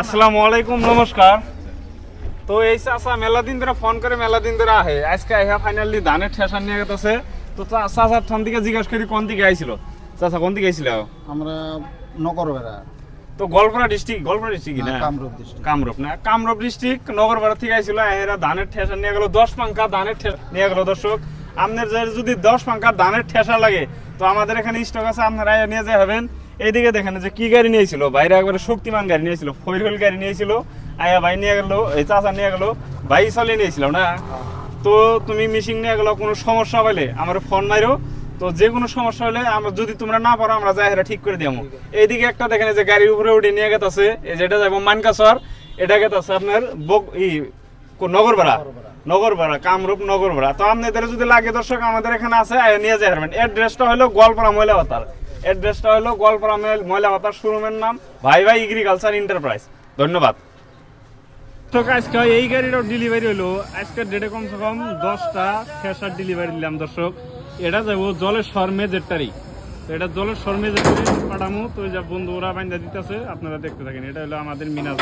আসসালামু আলাইকুম, নমস্কার। তো এই চাচা মেলা দিন ধরে ফোন করে মেলা দিন ধরে আহে, আজকে আইহা ফাইনালি ধানের ঠেসান নিয়ে গেছে। তো চাচার ঠান থেকে জিজ্ঞাসা করি কোন দিকে আইছিল। চাচা কোন দিকে আইছিল? আমরা নগরবেড়া। তো গোয়ালপাড়া ডিস্ট্রিক্ট না? কামরূপ না, কামরূপ ডিস্ট্রিক্ট নগরপাড়া থেকে আইছিল। এরা ধানের ঠেসা নিয়ে গেল, 10 পাঙ্কা ধানের ঠেসা নিয়ে গেল। দর্শক, আপনার যদি 10 পাঙ্কা ধানের ঠেসা লাগে তো আমাদের এখানে স্টক আছে, আপনারা নিয়ে যাই হবেন। এইদিকে দেখেন যে কি গাড়ি নিয়েছিল, বাইরে একবারে শক্তিমান গাড়ি নিয়েছিল, 4 হুইল গাড়ি নিয়েছিল। আয়া ভাই নিয়ে গেল, এই চাচা নিয়ে গেল, ভাই চালিয়ে নিয়েছিল না। তো তুমি মিশিং নিয়ে গেল, কোনো সমস্যা হলে আমার ফোন মারো। তো যে কোনো সমস্যা হলে আমরা, যদি তোমরা না পারো আমরা যাই ঠিক করে দিবো। এইদিকে একটা দেখেন যে গাড়ির উপরে উঠে নিয়ে গেছে, যেটা যাবো মানকাসর, এটা গেছে আপনার নগরপাড়া, কামরূপ নগরপাড়া। তো আপনাদের যদি লাগে দর্শক, আমাদের এখানে আছে, নিয়ে যাই পারবেন। অ্যাড্রেসটা হলো গোয়ালপাড়া ময়লা বাতার। অ্যাড্রেসটা হলো গোয়ালপাড়া ময়লা বাতার। শোরুমের নাম ভাই এগ্রিকালচার এন্টারপ্রাইজ। ধন্যবাদ। তো আজকে এই গাড়িটাও ডেলিভারি হলো, আজকের ডেটে কমসে কম 10টা ঠেসার ডেলিভারি দিলাম। দর্শক, এটা যাবো জলেশ্বর মেজেরটারি। এটা জলেশ্বর মেজেরটারি পাঠামো। তো যা বন্ধুরা বাইন্দা দিতেছে, আপনারা দেখতে থাকেন। এটা হলো আমাদের মিনাজ।